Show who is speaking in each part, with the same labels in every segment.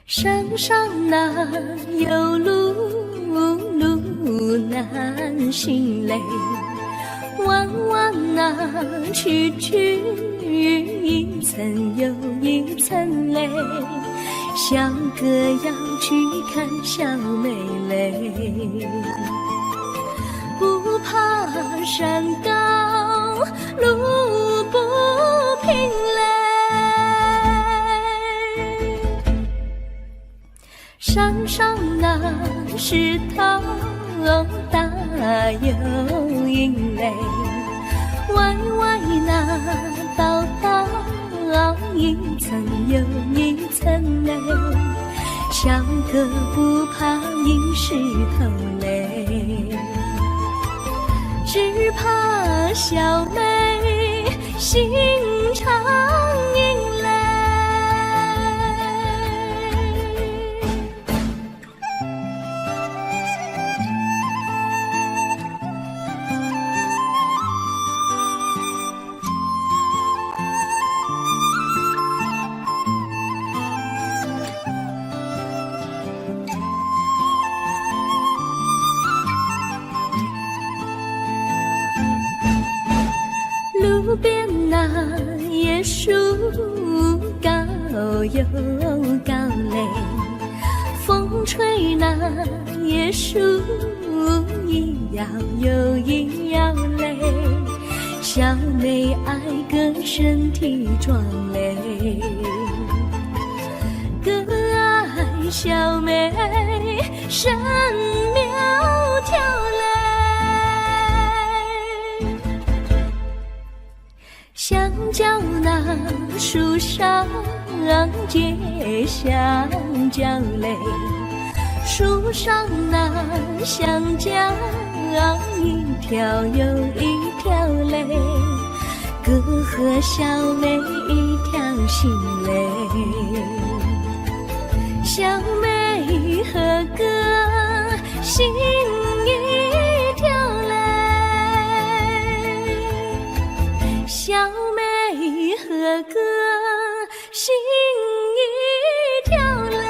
Speaker 1: 山上哪有路，路难行嘞。弯弯哪曲曲，一层又一层嘞。小哥要去看小妹嘞，不怕山高路不平嘞。山上那石头大又硬嘞，歪歪那道道一层又一层嘞。小哥不怕硬石头嘞，只怕小妹心肠硬嘞。路边那椰树高又高嘞，风吹那椰树一摇又一摇嘞。小妹爱个身体壮嘞，哥爱小妹身苗条嘞。香蕉那树上结香蕉嘞，树上那香蕉一条又一条嘞，哥和小妹一条心嘞，小妹和哥心一条嘞。小妹和哥心一条嘞。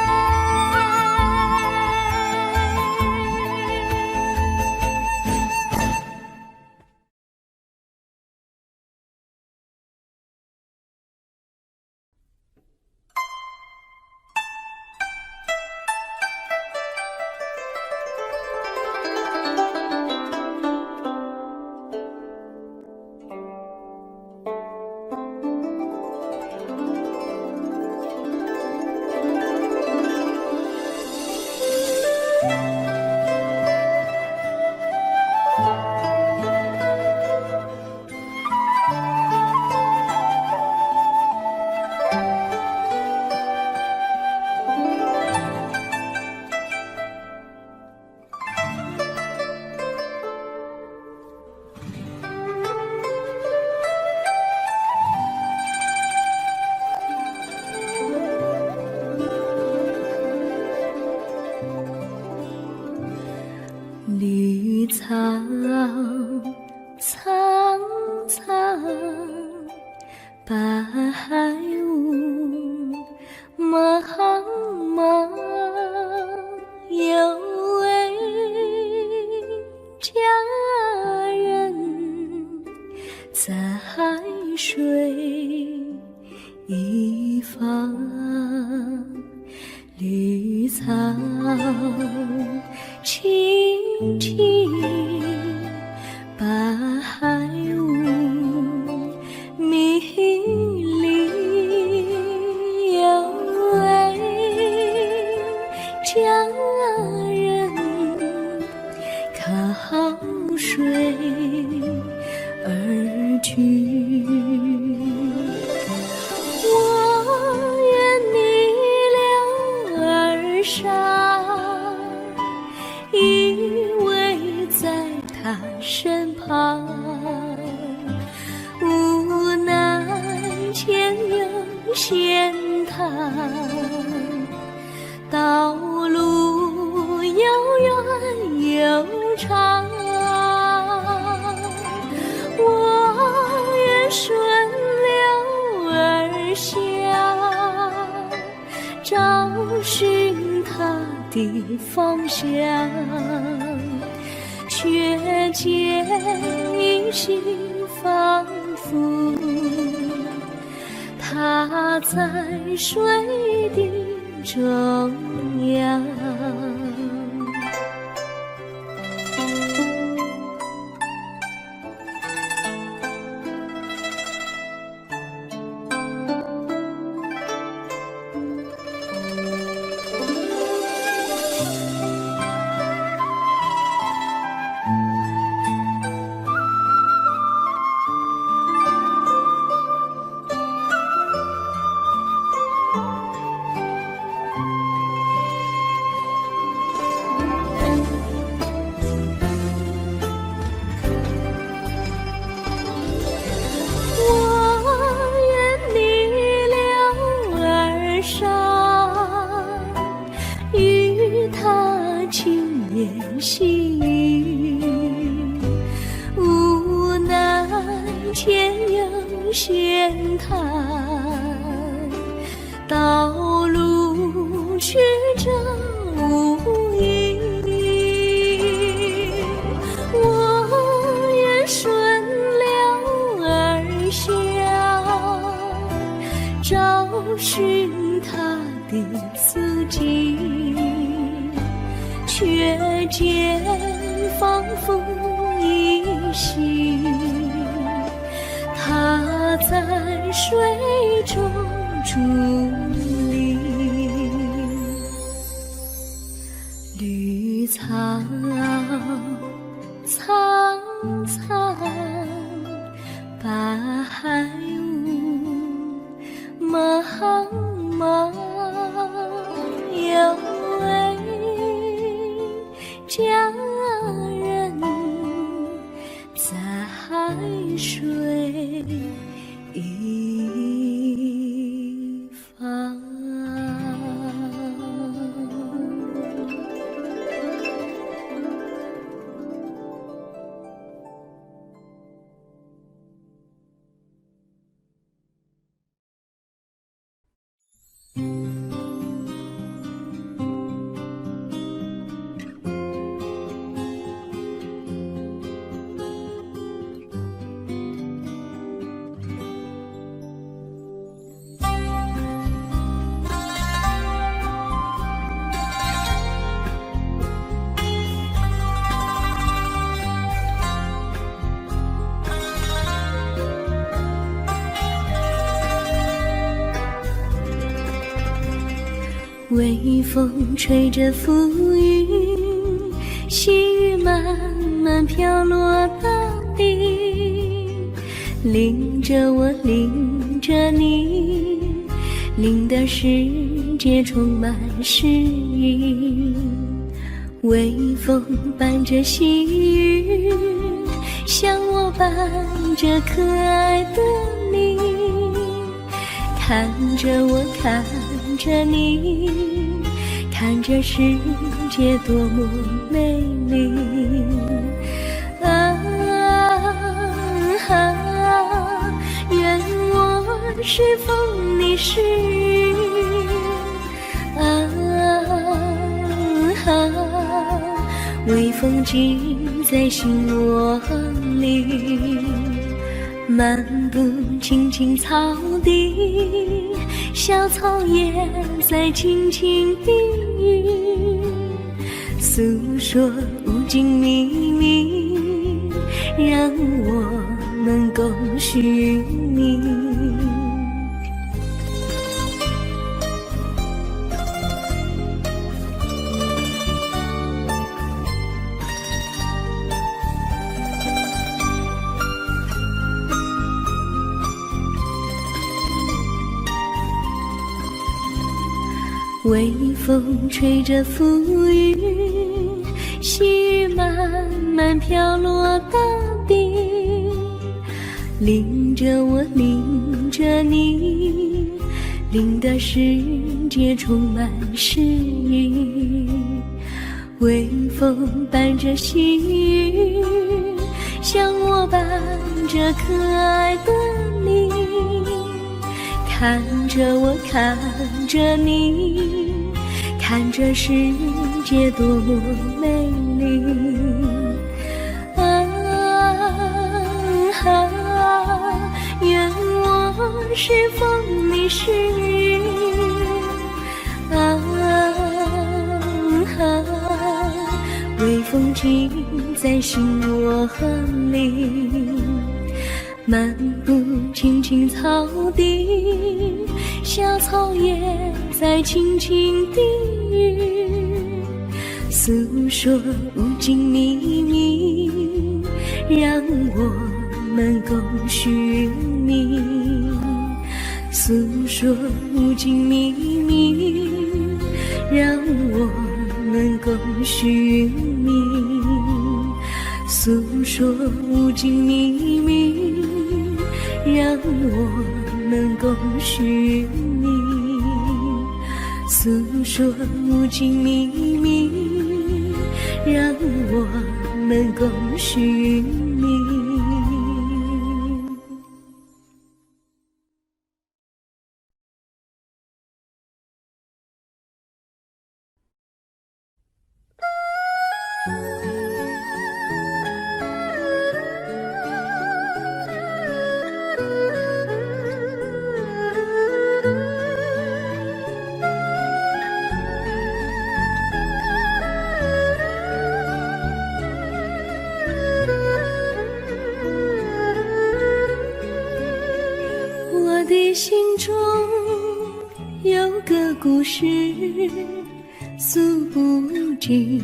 Speaker 1: 绿草苍苍，白雾茫茫，有位佳人在水一方，绿草青青，白雾迷离，有位佳人靠水而居。我愿你留儿上，依偎在他身旁，无奈前有险滩，道路又远又长，我愿顺流而下，找寻它的方向，却见一心仿佛它在水的中央。细雨无奈前有险滩，道路曲折无依，我愿顺流而下，找寻它的足迹，却见仿佛依稀，它在水中伫立。绿草苍苍，白雾茫茫，有位佳人在海水一方。微风吹着浮云，细雨慢慢飘落大地，淋着我，淋着你，淋的世界充满诗意。微风伴着细雨，像我伴着可爱的你，看着我，看着你，看着世界多么美丽。愿我是风，你是雨。微风记在心窝里，漫步青青草地，小草也在轻轻低语，诉说无尽秘密，让我能够寻觅。微风吹着浮云，细雨慢慢飘落大地，淋着我，淋着你，淋的世界充满诗意。微风伴着细雨，像我伴着可爱的你，看着我，看着你，看这世界多么美丽。愿我是风，你是雨。微风尽在心窝里，漫步青青草地，小草也在轻轻低语，诉说无尽秘密，让我们共寻觅。诉说无尽秘密，让我们共寻觅。诉说无尽秘密，让我们共寻觅。诉说无尽秘密，让我们共寻觅。我的心中有个故事，诉不尽，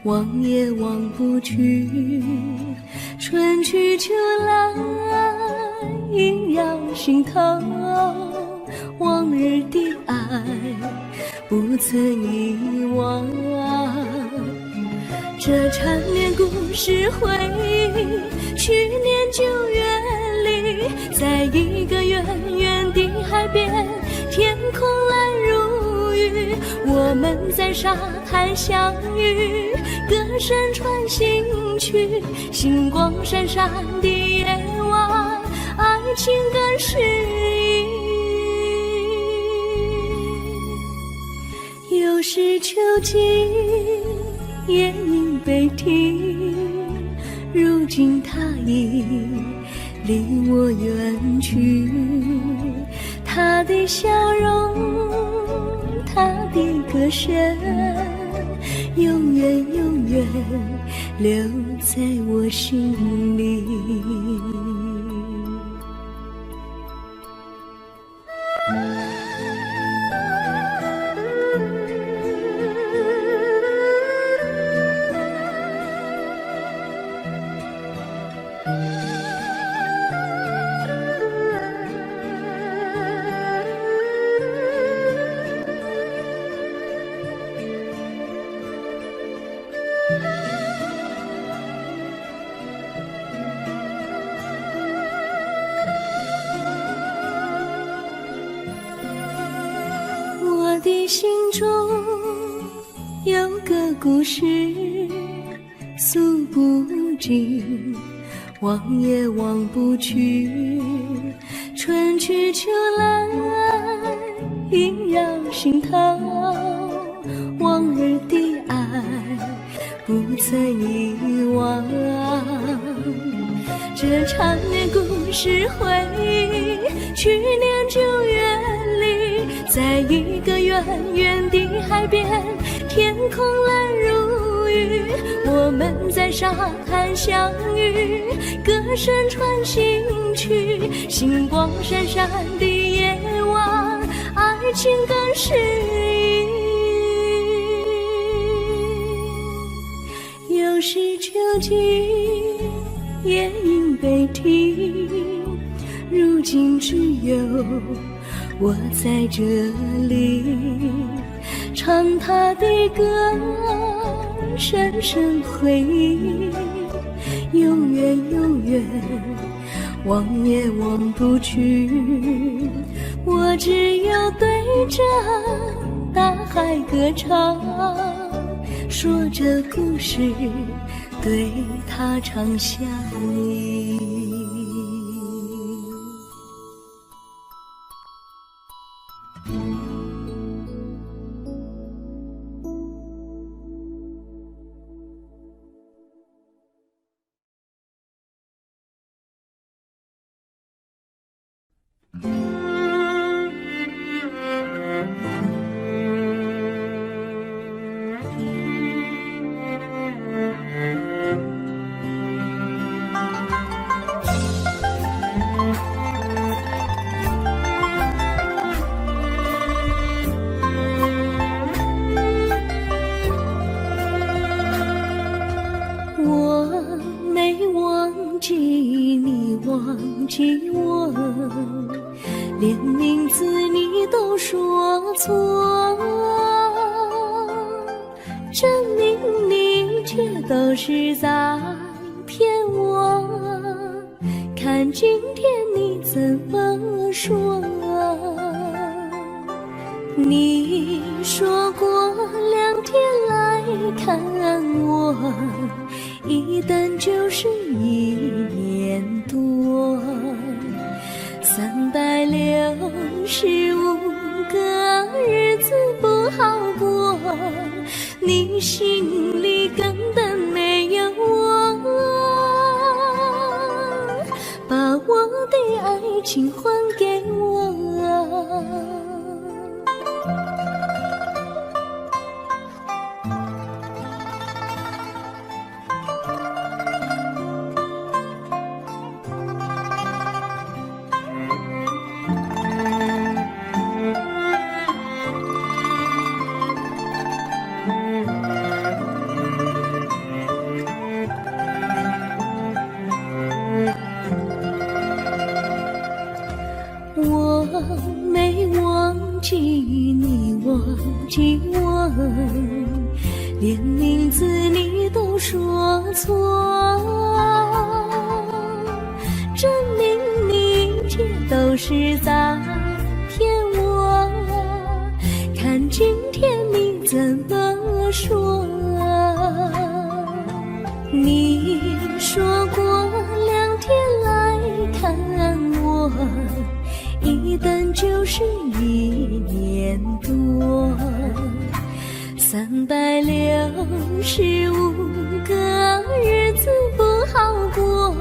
Speaker 1: 忘也忘不去。春去秋来，萦绕心头，往日的爱不曾遗忘。这缠绵故事回忆，去年9月里，在一个远远的海边，天空蓝如玉，我们在沙滩相遇，歌声传心曲，星光闪闪的夜晚，爱情更诗意。又是秋季，夜莺北啼，如今它已离我远去。他的笑容，他的歌声，永远永远留在我心里。我的心中有个故事，诉不尽，忘也忘不去。春去秋来，萦绕心头，往日的爱不曾遗忘。这缠绵故事回忆，去年9月里，在一个远远的海边，天空蓝如玉，我们在沙滩相遇，歌声传心曲，星光闪闪的夜晚，爱情更诗意。又是秋季，夜莺北啼，如今只有我在这里，唱他的歌，深深回忆，永远永远忘也忘不去。我只有对着大海歌唱，说着故事，对他唱下你。说错，证明你一切都是在骗我。看今天你怎么说？你说过2天来看我，一等就是1年多，365个日子不好过，你心里根本没有我，把我的爱情还给我。我没忘记你忘记我，连名字你都说错，证明你一切都是在骗我。看今天你怎么说？你说过2天来看我，一等就是1年多，365个日子不好过，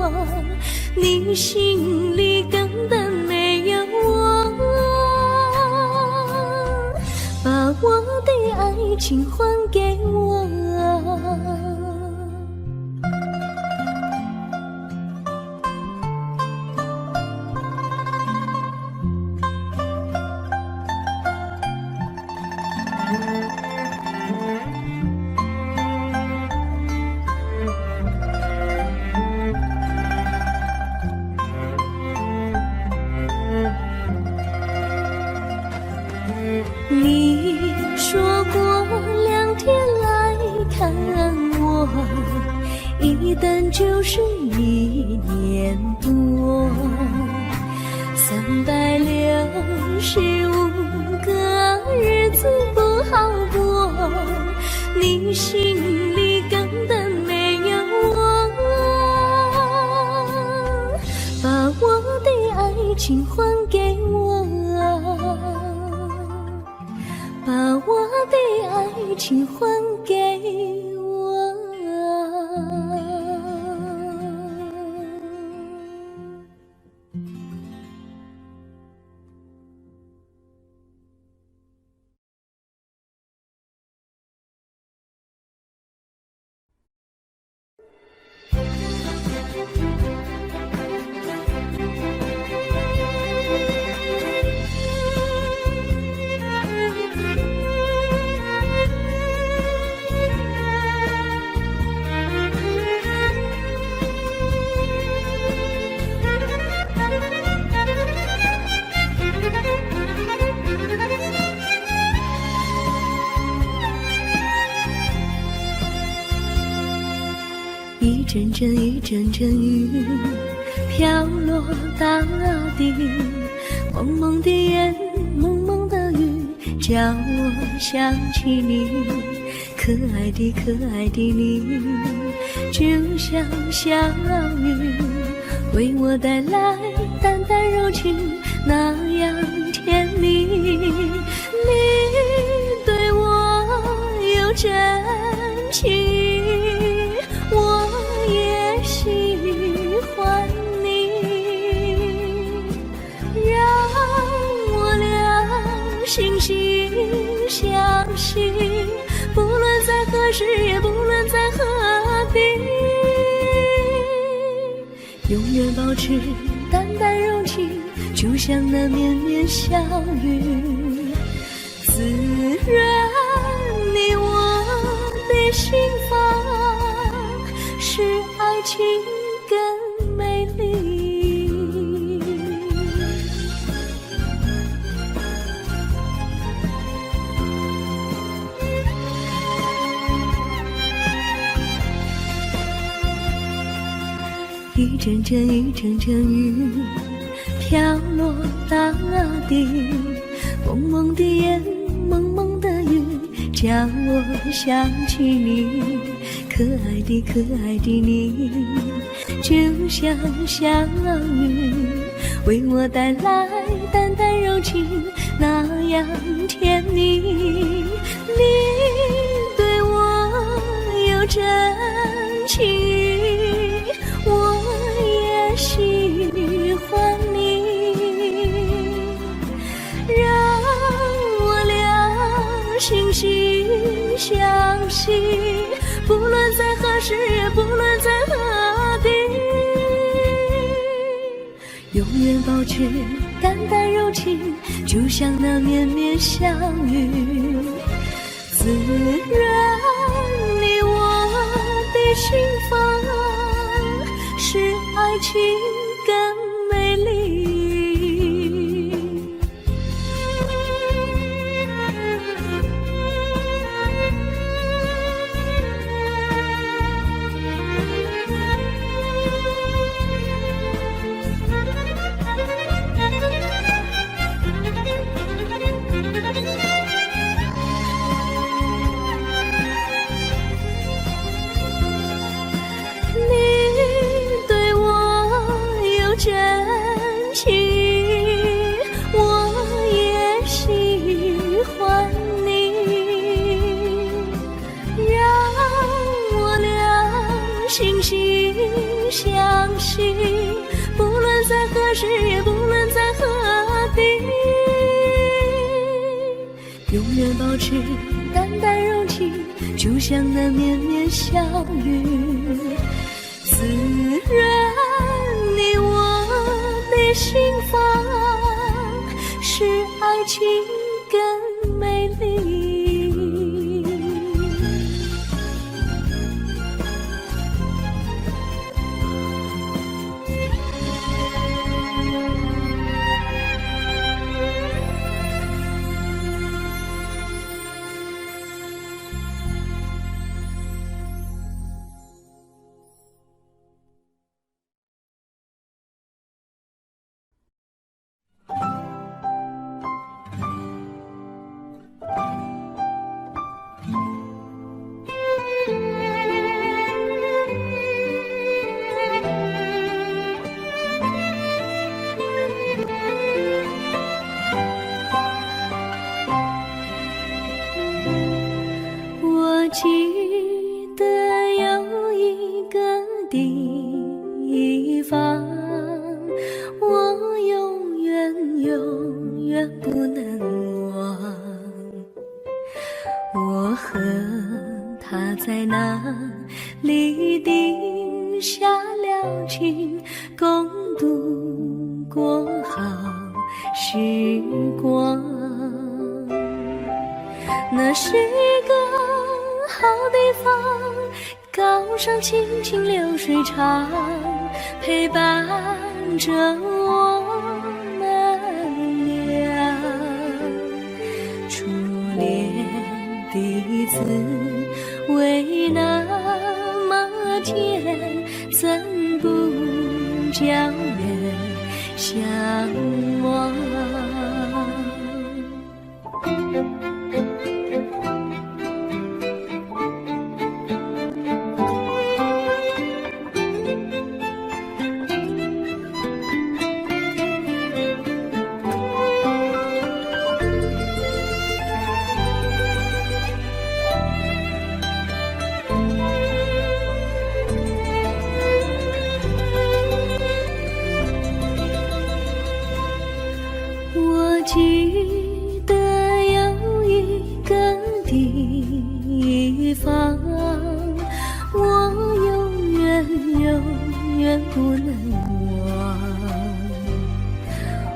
Speaker 1: 你心里根本没有我，把我的爱情还给我。你说过2天来看我，一等就是1年多，365个日子不好过，你心里根本没有我，把我的爱情还给我，把我的爱情还给我。一阵阵一阵阵雨飘落大地，蒙蒙的烟，蒙蒙的雨，叫我想起你，可爱的可爱的你，就像小雨，为我带来淡淡柔情，那样甜蜜。你对我有真情，我也喜欢你，让我俩惺惺相惜，不论在何时，也不论在何地，永远保持淡淡柔情，就像那绵绵小雨，滋润你我的心房，使爱情更美丽。阵阵一阵阵雨飘落大地，蒙蒙的眼，蒙蒙的雨，叫我想起你，可爱的可爱的你，就像小雨，为我带来淡淡柔情，那样甜蜜。你对我有真情，我也喜欢你，让我俩心心相惜，不论在何时，也不论在何地，永远保持淡淡柔情，就像那绵绵小雨，滋润你我的心房，使爱情更美丽。真情，我也喜欢你，让我俩心心相惜，不论在何时，也不论在何地，永远保持淡淡柔情，就像那绵绵小雨，滋润你我的心房，使爱情更美丽。我记得有一个地方，我永远不能忘。我和他在那里定下了情，共度过好时光。那是一个好地方，高山青青流水长，陪伴着我们俩。初恋的滋味那么甜，怎不叫人向往？我记得有一个地方，我永远不能忘。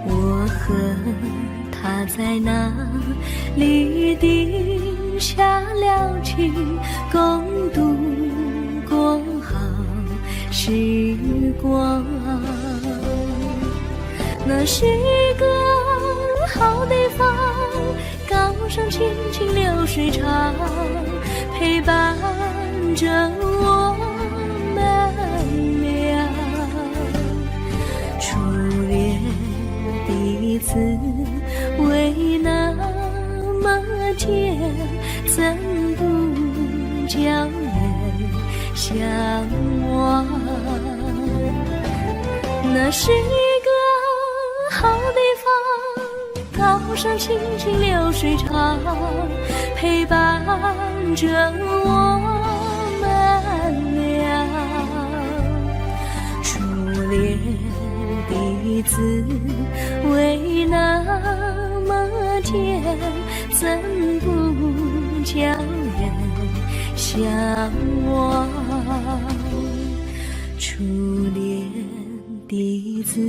Speaker 1: 我和他在那里定下了情，共度过好时光。那是一个好地方，高山青青流水长，陪伴着我们俩。天，怎不叫人向往？那是一个好地方，高山清清流水长，陪伴着我们俩。初恋的滋味那么甜，怎不叫人向往？初恋的滋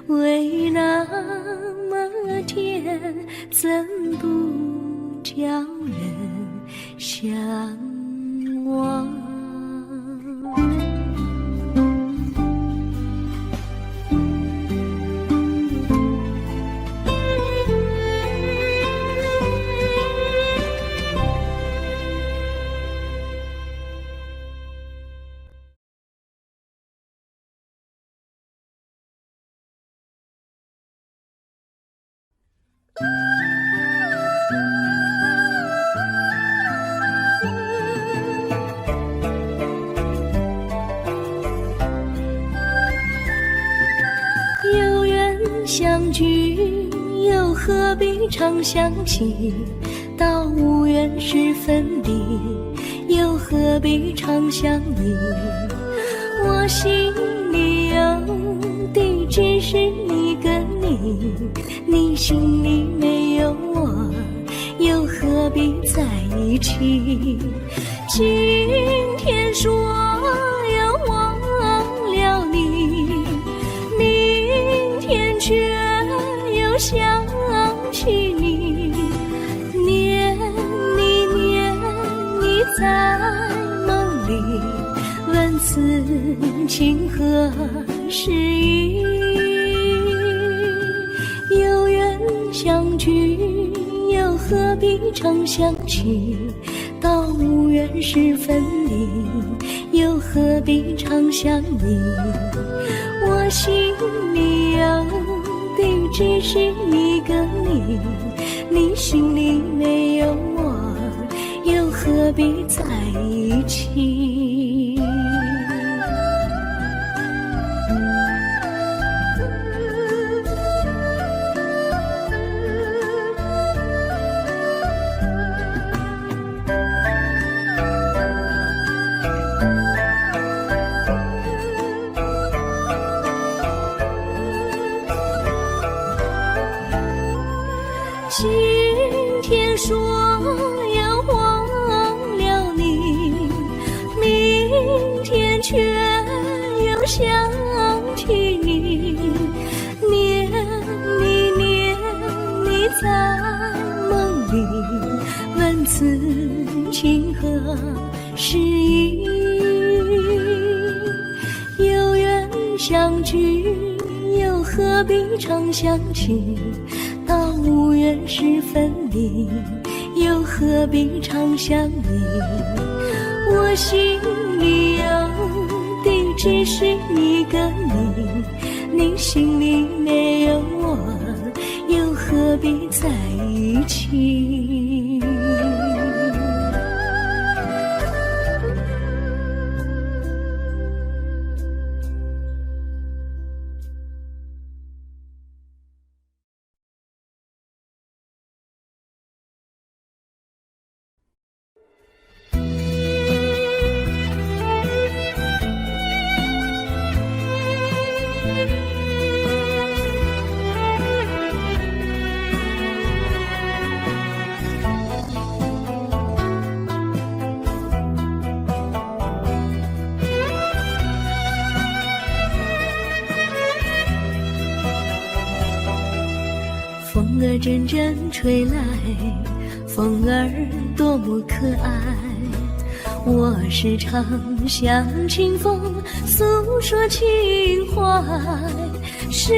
Speaker 1: 味那么甜，怎不叫人向往？有缘相聚，又何必常想起？到无缘时分离，又何必常想你？我心里有的只是一个你，你心里没有我，又何必在一起？今天说要忘了你，明天却又想起你，念你念你在梦里，问此情何时已？有缘相聚，又何必常想起？到无缘时分离，又何必常想你？我心里有的只是一个你，你心里没有我，又何必在一起？今天说要忘了你，明天却又想起你，念你念你在梦里，问此情何时已？有缘相聚，又何必常想起？到无缘时分离，又何必常想你？我心里有的只是一个你，你心里没有我，又何必在一起？风儿阵阵吹来，风儿多么可爱。我时常向清风诉说情怀，时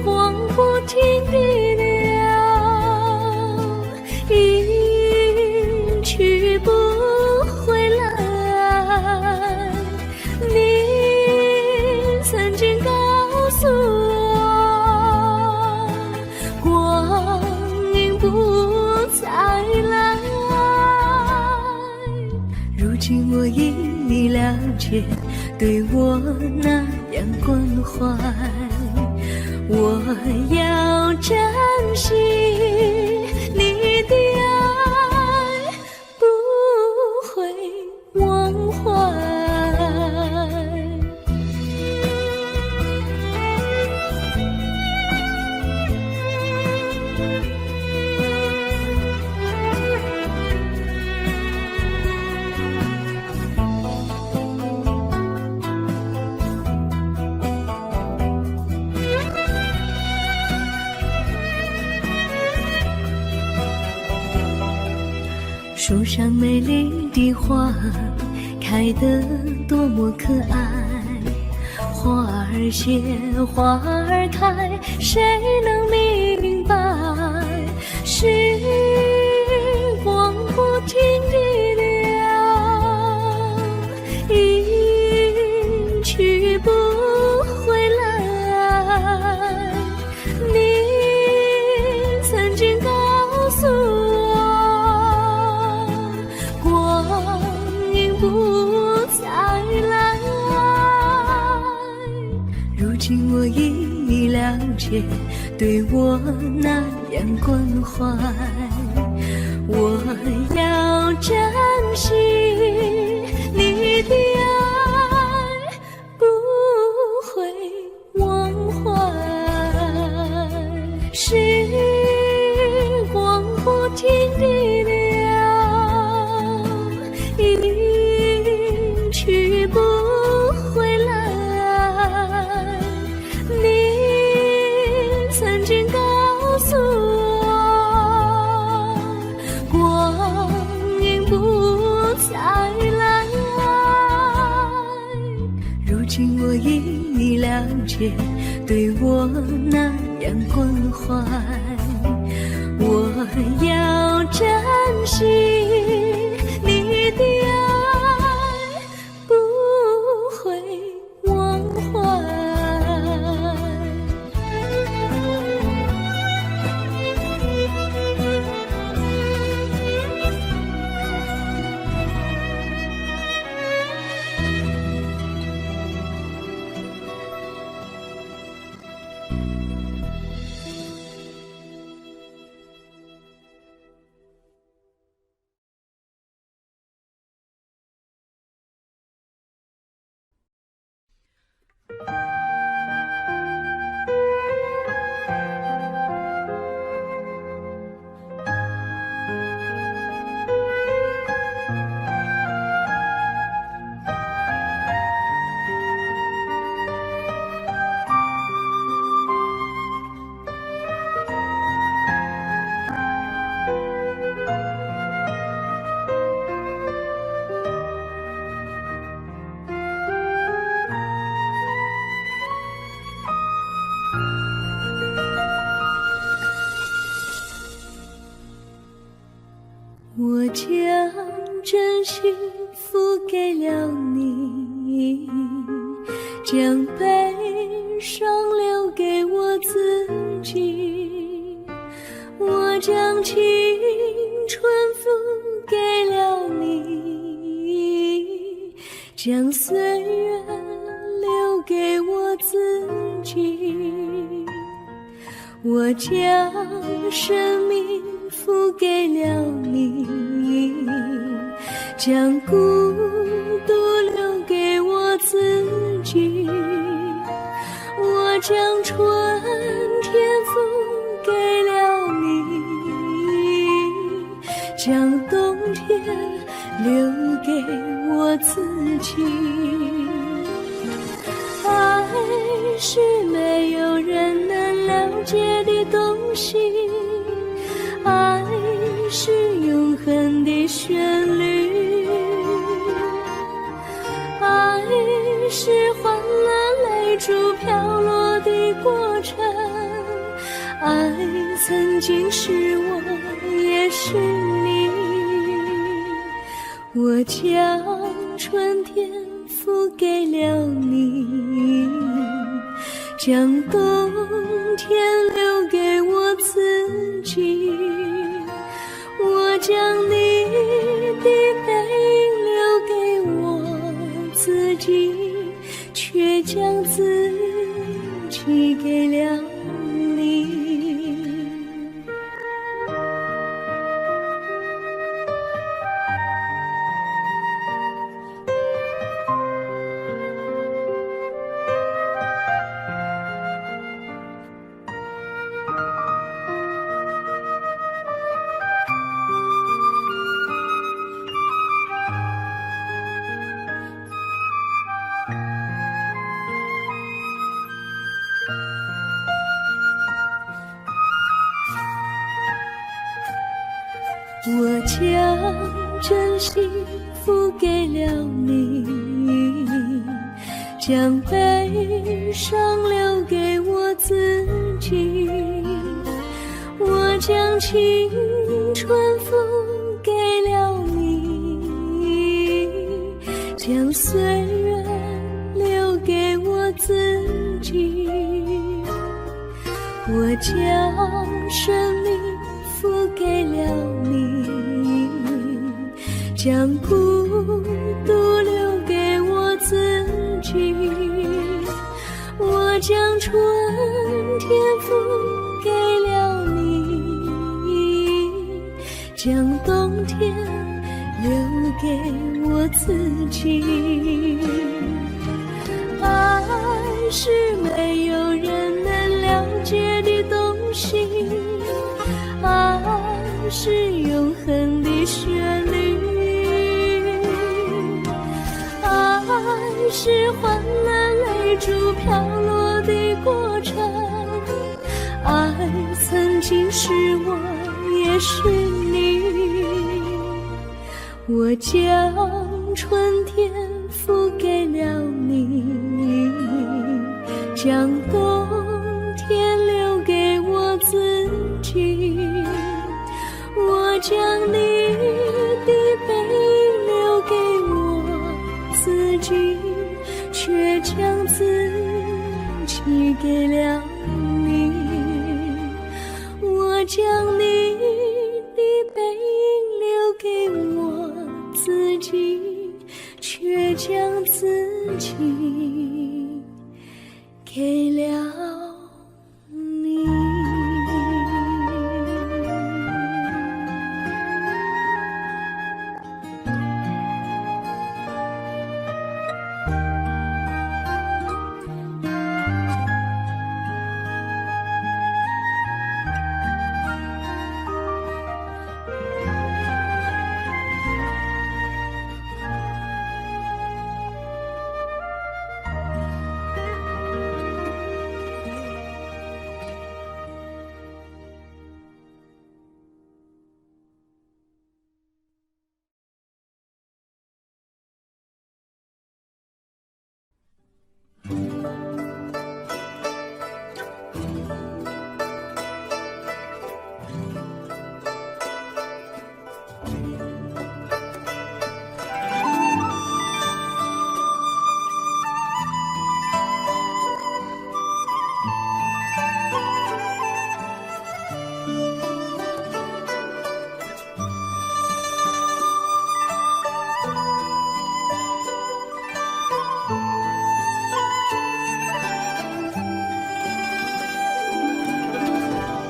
Speaker 1: 光不停地流，一去不回来。你曾经告诉我，光阴不今我已了解，对我那样关怀，我要珍惜你的爱，不会忘怀。树上美丽的花开得多么可爱，花儿谢，花儿开，谁能明白？时光不停地流，一去不回来。你曾经告诉我，光阴不再来。如今我已了解，对我那样关怀，我要珍惜你的爱，不会忘怀。时光不停地流，一去不回来。你曾经告诉我，光阴不再来。如今我已了解，对我那样关怀，我要珍惜你的爱，不会忘怀。我将真心付给了你，将悲伤留给我自己。我将青春付给了你，将岁月留给我自己。我将生命付给了你，将孤独留给我自己。我将春天付给了你，将冬天留给我自己。爱是没有人能了解的东西，爱是永恒的旋律，爱是换了泪珠飘落的过程，爱曾经是我，也是你。我将春天付给了你，将冬天留给我自己。我将你的背影留给自己，却将自己给了你。我将真心付给了你，将悲伤留给我自己。我将青春付给了你，将岁月留给我自己。我将生命付给了你，将孤独留给我自己。我将春天付给了你，将冬天留给我自己。爱是没有人能了解的东西，爱是永恒的旋律，爱是换了泪珠飘落的过程，爱曾经是我也是你。我将春天付给了你，将冬天留给我自己。我将你的背影留给我自己，却将自己给了你。我将你的背影留给我自己，却将自己给了你。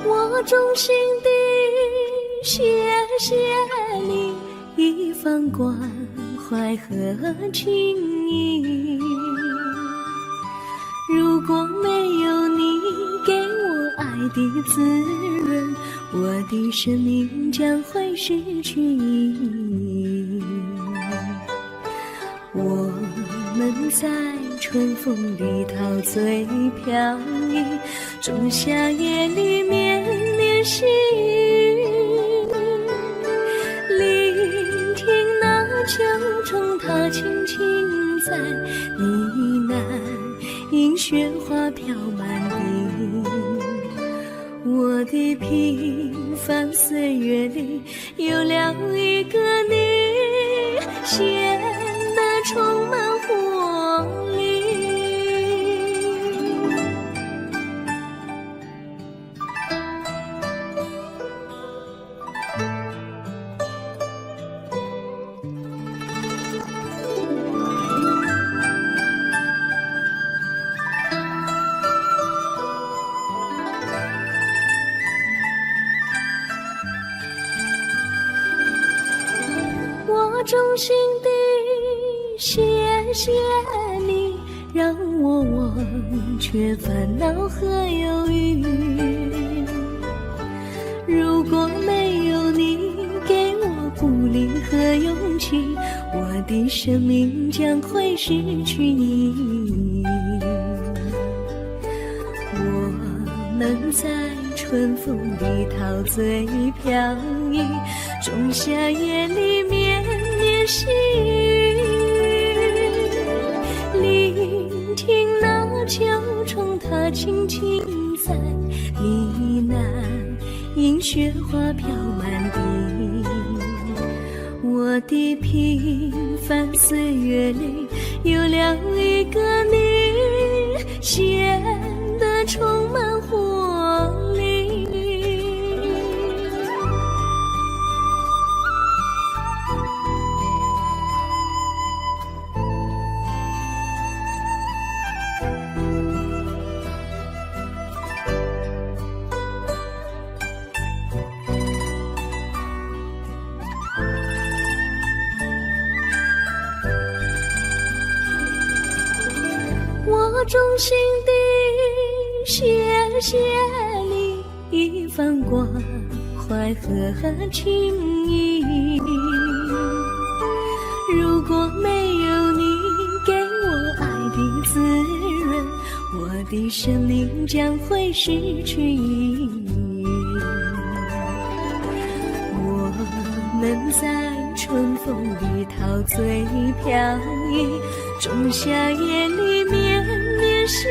Speaker 1: 我衷心地谢谢你一番关怀和情谊，如果没有你给我爱的滋润，我的生命将会失去意义。我们在春风里陶醉飘逸，仲夏夜里绵绵细雨，聆听那秋虫它轻轻在呢喃，迎雪花飘满地。我的平凡岁月里有了一个你，显得充满活力。衷心地谢谢你，让我忘却烦恼和忧郁。如果没有你给我鼓励和勇气，我的生命将会失去意义。我们在春风里陶醉飘逸，仲夏夜里绵绵细雨，聆听那秋虫它轻轻在呢喃，银雪花飘满地。我的平凡岁月里有了一个你，显得充满活力。我衷心地谢谢你一番关怀和情谊，如果没有你给我爱的滋润，我的生命将会失去意义。我们在春风里陶醉飘逸，仲夏夜里绵绵细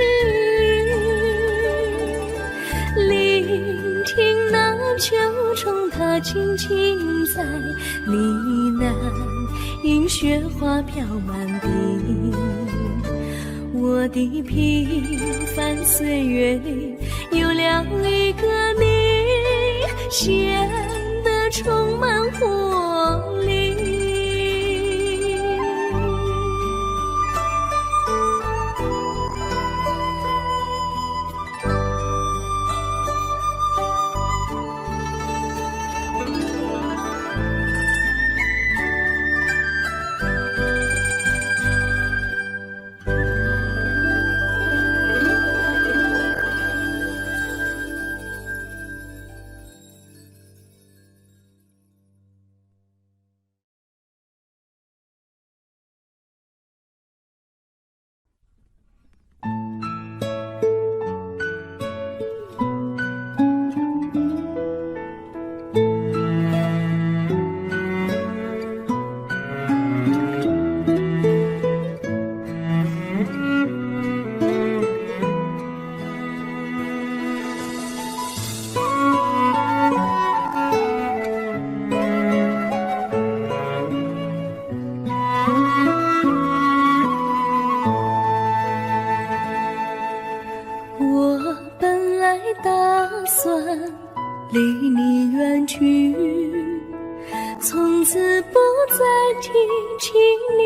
Speaker 1: 雨，聆听那秋虫它轻轻在呢喃，银雪花飘满地。我的平凡岁月里有了一个你，显得充满活力。离你远去，从此不再提起你，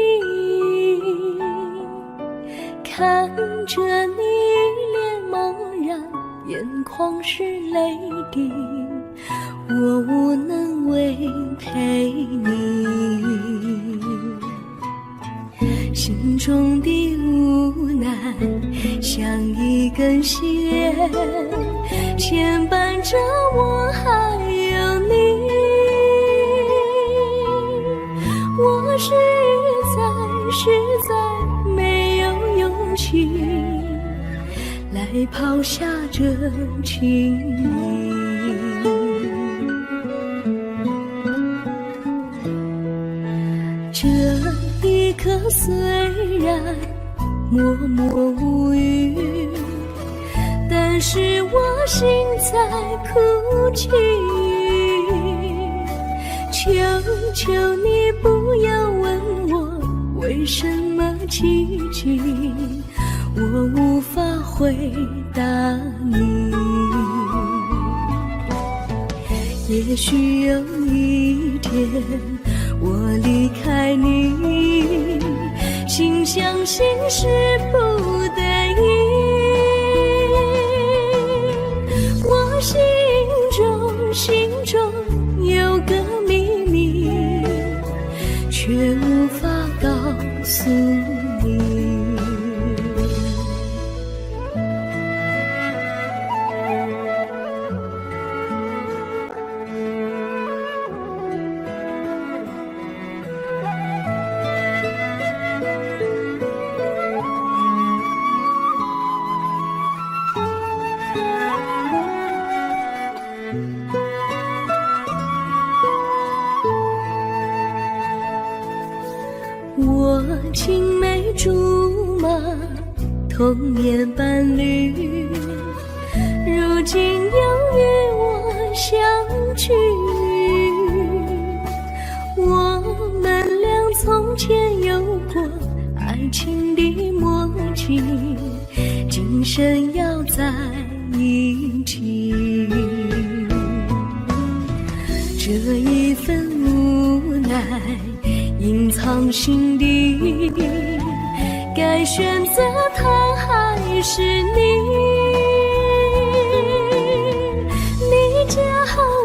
Speaker 1: 看着你脸茫然，眼眶是泪滴，我无能为陪你，心中的无奈像一根线牵绊着我还有你，我实在没有勇气来抛下这情谊，这一刻虽然默默无语，但是我心在哭泣，求求你不要问我为什么奇迹，我无法回答你。也许有一天我离开你，心相信是不得已，我心中有个秘密，却诉你。我青梅竹马，童年伴侣，如今又与我相聚。我们俩从前有过爱情的默契，今生要在一起。这一份无奈隐藏心底，该选择他还是你？你教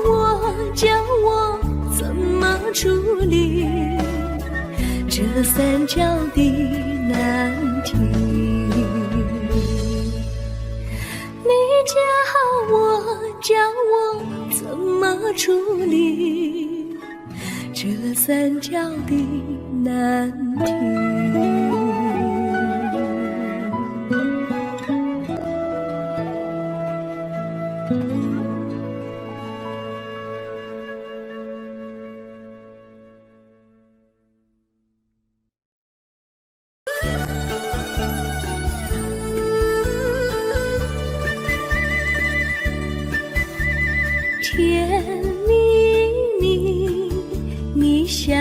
Speaker 1: 我，教我怎么处理这三角的难题。你教我，教我怎么处理这三角的难题。甜蜜蜜，你笑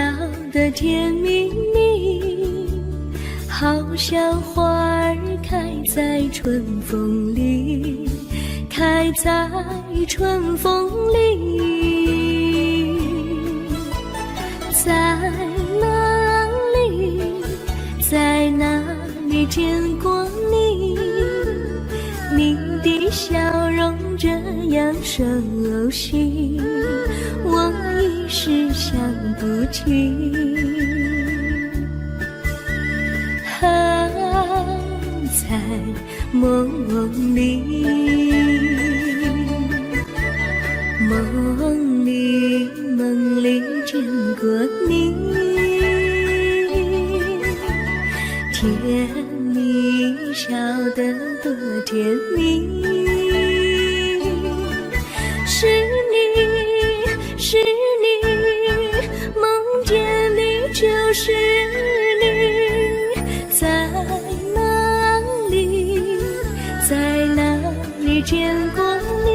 Speaker 1: 得甜蜜蜜，好像花儿开在春风里，开在春风里。在哪里，在哪里见过你？你的笑容这样熟悉，我一时想不起。在梦里，梦里见过你，甜蜜笑得多甜蜜。是你，是你，梦见你就是你。在哪里，在哪里见过你？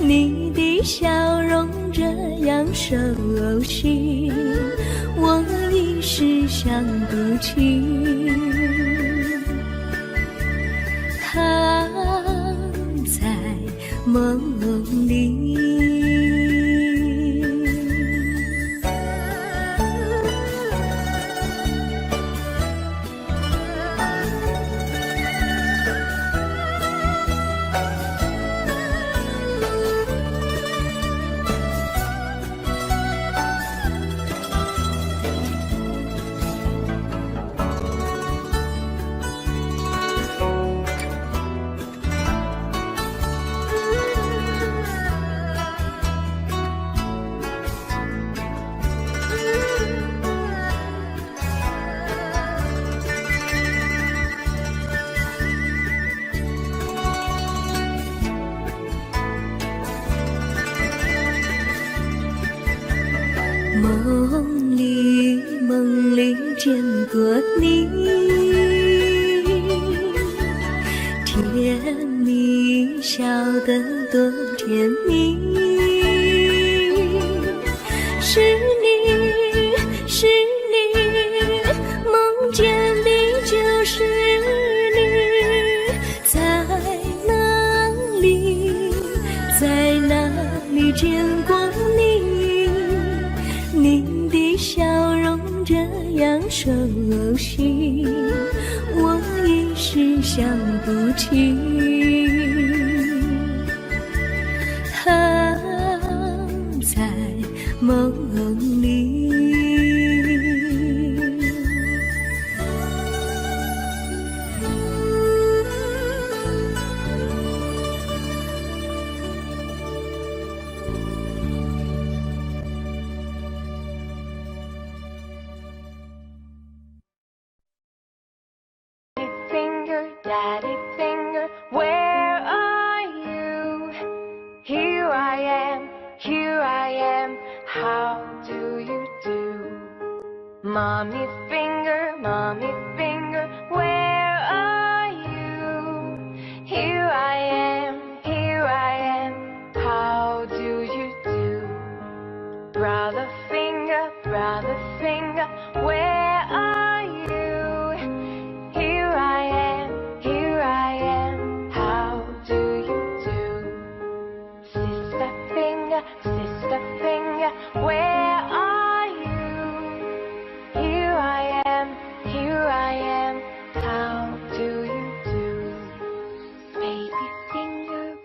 Speaker 1: 你的笑容这样熟悉，我一时想不起。在梦里。梦里见过你，甜蜜笑得多甜蜜。是你，是你，梦见的就是你。在哪里，在哪里见过你？你的笑容这样熟悉，我一时想不起。在梦里。
Speaker 2: Daddy finger, where are you? Here I am, how do you do? Mommy finger, where are you? Here I am, how do you do? Brother finger, where are you? Here I am, how do you do? Sister finger, where are you? Here I am, how do you do? Baby finger,